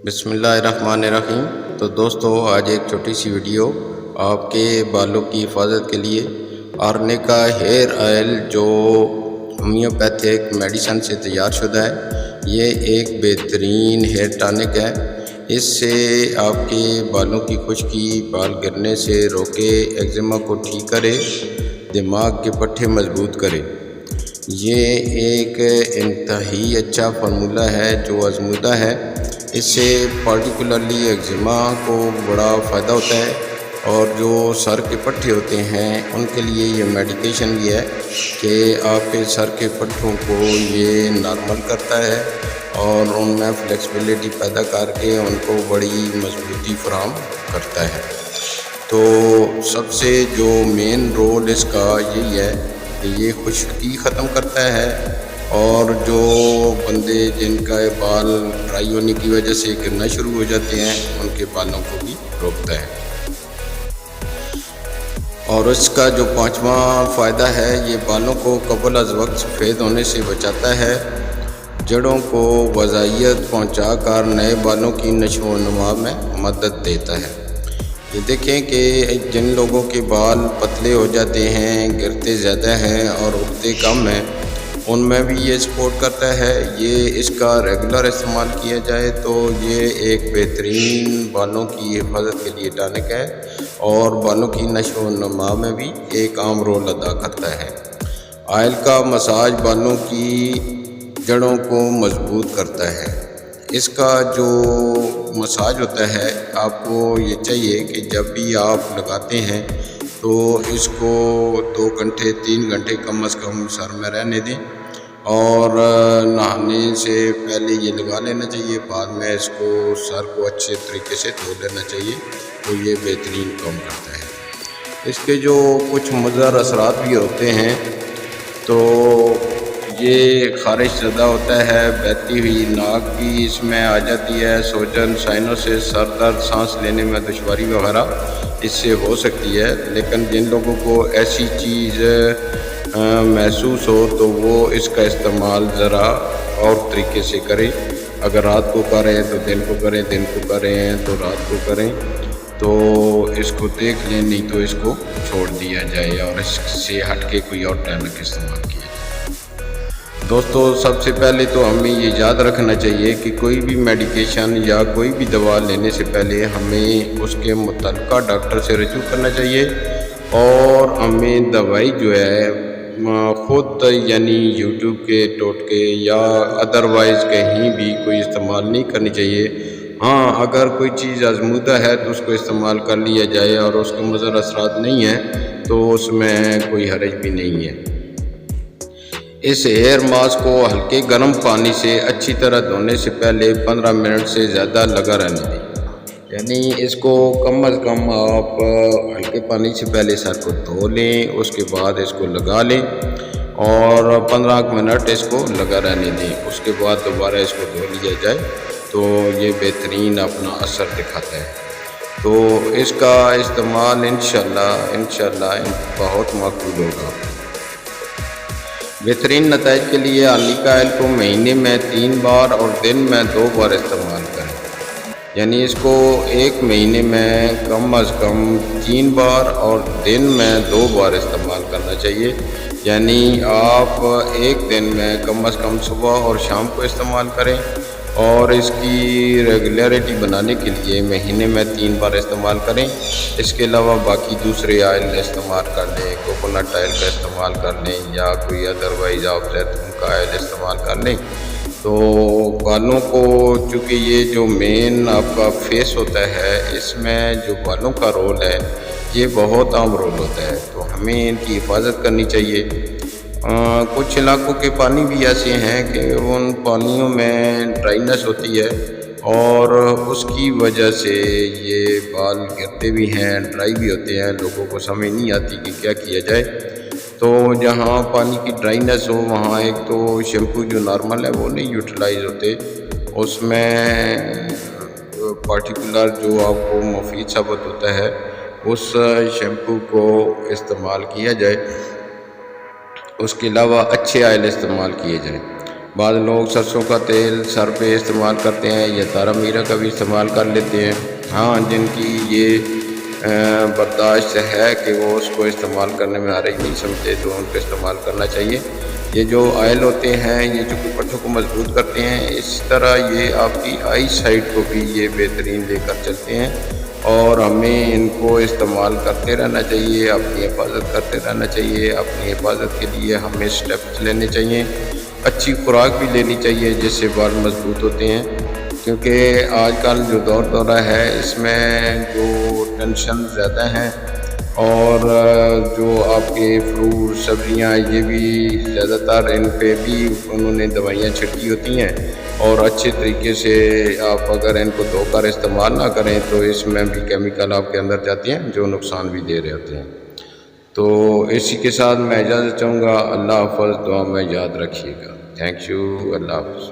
بسم اللہ الرحمن الرحیم۔ تو دوستو، آج ایک چھوٹی سی ویڈیو آپ کے بالوں کی حفاظت کے لیے آرنیکا ہیئر آئل جو ہومیوپیتھک میڈیسن سے تیار شدہ ہے، یہ ایک بہترین ہیئر ٹانک ہے۔ اس سے آپ کے بالوں کی خشکی، بال گرنے سے روکے، ایگزیما کو ٹھیک کرے، دماغ کے پٹھے مضبوط کرے۔ یہ ایک انتہائی اچھا فارمولہ ہے جو آزمودہ ہے۔ اس سے پارٹیکولرلی ایگزیما کو بڑا فائدہ ہوتا ہے، اور جو سر کے پٹھے ہوتے ہیں ان کے لیے یہ میڈیکیشن بھی ہے کہ آپ کے سر کے پٹھوں کو یہ نارمل کرتا ہے اور ان میں فلیکسیبلٹی پیدا کر کے ان کو بڑی مضبوطی فراہم کرتا ہے۔ تو سب سے جو مین رول اس کا یہی ہے کہ یہ خشکی ختم کرتا ہے، اور جو بندے جن کا بال ڈرائی ہونے کی وجہ سے گرنا شروع ہو جاتے ہیں ان کے بالوں کو بھی روکتا ہے۔ اور اس کا جو پانچواں فائدہ ہے، یہ بالوں کو قبل از وقت سفید ہونے سے بچاتا ہے، جڑوں کو غذائیت پہنچا کر نئے بالوں کی نشو و نما میں مدد دیتا ہے۔ یہ دیکھیں کہ جن لوگوں کے بال پتلے ہو جاتے ہیں، گرتے زیادہ ہیں اور اگتے کم ہیں، ان میں بھی یہ سپورٹ کرتا ہے۔ یہ اس کا ریگولر استعمال کیا جائے تو یہ ایک بہترین بالوں کی حفاظت کے لیے ٹانک ہے، اور بالوں کی نشو و نما میں بھی ایک اہم رول ادا کرتا ہے۔ آئل کا مساج بالوں کی جڑوں کو مضبوط کرتا ہے۔ اس کا جو مساج ہوتا ہے، آپ کو یہ چاہیے کہ جب بھی آپ لگاتے ہیں تو اس کو 2 گھنٹے 3 گھنٹے کم از کم سر میں رہنے دیں، اور نہانے سے پہلے یہ لگا لینا چاہیے۔ بعد میں اس کو سر کو اچھے طریقے سے دھو لینا چاہیے، تو یہ بہترین کام کرتا ہے۔ اس کے جو کچھ مضر اثرات بھی ہوتے ہیں، تو یہ خارش زدہ ہوتا ہے، بہتی ہوئی ناک بھی اس میں آ جاتی ہے، سوجن، سائنوسس، سر درد، سانس لینے میں دشواری وغیرہ اس سے ہو سکتی ہے۔ لیکن جن لوگوں کو ایسی چیز محسوس ہو تو وہ اس کا استعمال ذرا اور طریقے سے کریں۔ اگر رات کو کریں تو دن کو کریں، دن کو کریں تو رات کو کریں، تو اس کو دیکھ لیں، نہیں تو اس کو چھوڑ دیا جائے اور اس سے ہٹ کے کوئی اور ٹانک استعمال کیا جائے۔ دوستو، سب سے پہلے تو ہمیں یہ یاد رکھنا چاہیے کہ کوئی بھی میڈیکیشن یا کوئی بھی دوا لینے سے پہلے ہمیں اس کے متعلقہ ڈاکٹر سے رجوع کرنا چاہیے، اور ہمیں دوائی جو ہے خود یعنی یوٹیوب کے ٹوٹکے یا ادروائز کہیں بھی کوئی استعمال نہیں کرنی چاہیے۔ ہاں، اگر کوئی چیز آزمودہ ہے تو اس کو استعمال کر لیا جائے اور اس کے مضر اثرات نہیں ہیں تو اس میں کوئی حرج بھی نہیں ہے۔ اس ہیئر ماسک کو ہلکے گرم پانی سے اچھی طرح دھونے سے پہلے 15 منٹ سے زیادہ لگا رہنے دیں۔ یعنی اس کو کم از کم آپ ہلکے پانی سے پہلے سر کو دھو لیں، اس کے بعد اس کو لگا لیں اور 15 منٹ اس کو لگا رہنے دیں۔ اس کے بعد دوبارہ اس کو دھو لیا جائے تو یہ بہترین اپنا اثر دکھاتا ہے۔ تو اس کا استعمال انشاءاللہ بہت مقبول ہوگا۔ بہترین نتائج کے لیے آرنیکا آئل کو مہینے میں 3 بار اور دن میں 2 بار استعمال کریں۔ یعنی اس کو ایک مہینے میں کم از کم 3 بار اور دن میں 2 بار استعمال کرنا چاہیے۔ یعنی آپ ایک دن میں کم از کم صبح اور شام کو استعمال کریں، اور اس کی ریگولیرٹی بنانے کے لیے مہینے میں 3 بار استعمال کریں۔ اس کے علاوہ باقی دوسرے آئل استعمال کر لیں، کوکونٹ آئل کا استعمال کر لیں، یا کوئی ادروائز آپ زیتون کا آئل استعمال کر لیں۔ تو بالوں کو، چونکہ یہ جو مین آپ کا فیس ہوتا ہے، اس میں جو بالوں کا رول ہے یہ بہت اہم رول ہوتا ہے، تو ہمیں ان کی حفاظت کرنی چاہیے۔ کچھ علاقوں کے پانی بھی ایسے ہیں کہ ان پانیوں میں ڈرائنس ہوتی ہے، اور اس کی وجہ سے یہ بال گرتے بھی ہیں، ڈرائی بھی ہوتے ہیں، لوگوں کو سمجھ نہیں آتی کہ کیا کیا جائے۔ تو جہاں پانی کی ڈرائنس ہو وہاں ایک تو شیمپو جو نارمل ہے وہ نہیں یوٹیلائز ہوتے، اس میں پارٹیکولر جو آپ کو مفید ثابت ہوتا ہے اس شیمپو کو استعمال کیا جائے۔ اس کے علاوہ اچھے آئل استعمال کیے جائیں۔ بعض لوگ سرسوں کا تیل سر پہ استعمال کرتے ہیں یا تارا میرا کا بھی استعمال کر لیتے ہیں. ہاں جن کی یہ برداشت ہے کہ وہ اس کو استعمال کرنے میں حرج نہیں سمجھتے تو ان کو استعمال کرنا چاہیے. یہ جو آئل ہوتے ہیں یہ جو پٹھوں کو مضبوط کرتے ہیں، اس طرح یہ آپ کی آئی سائٹ کو بھی یہ بہترین لے کر چلتے ہیں، اور ہمیں ان کو استعمال کرتے رہنا چاہیے، اپنی حفاظت کرتے رہنا چاہیے. اپنی حفاظت کے لیے ہمیں سٹیپس لینے چاہیے، اچھی خوراک بھی لینی چاہیے جس سے بال مضبوط ہوتے ہیں. کیونکہ آج کل جو دورہ ہے اس میں جو ٹینشن زیادہ ہیں، اور جو آپ کے فروٹ سبزیاں یہ بھی زیادہ تر ان پہ بھی انہوں نے دوائیاں چھڑکی ہوتی ہیں، اور اچھے طریقے سے آپ اگر ان کو دھو کر استعمال نہ کریں تو اس میں بھی کیمیکل آپ کے اندر جاتے ہیں جو نقصان بھی دے رہے ہوتے ہیں. تو اسی کے ساتھ میں اجازت چاہوں گا. اللہ حافظ. دعا میں یاد رکھیے گا. Thank you. اللہ حافظ.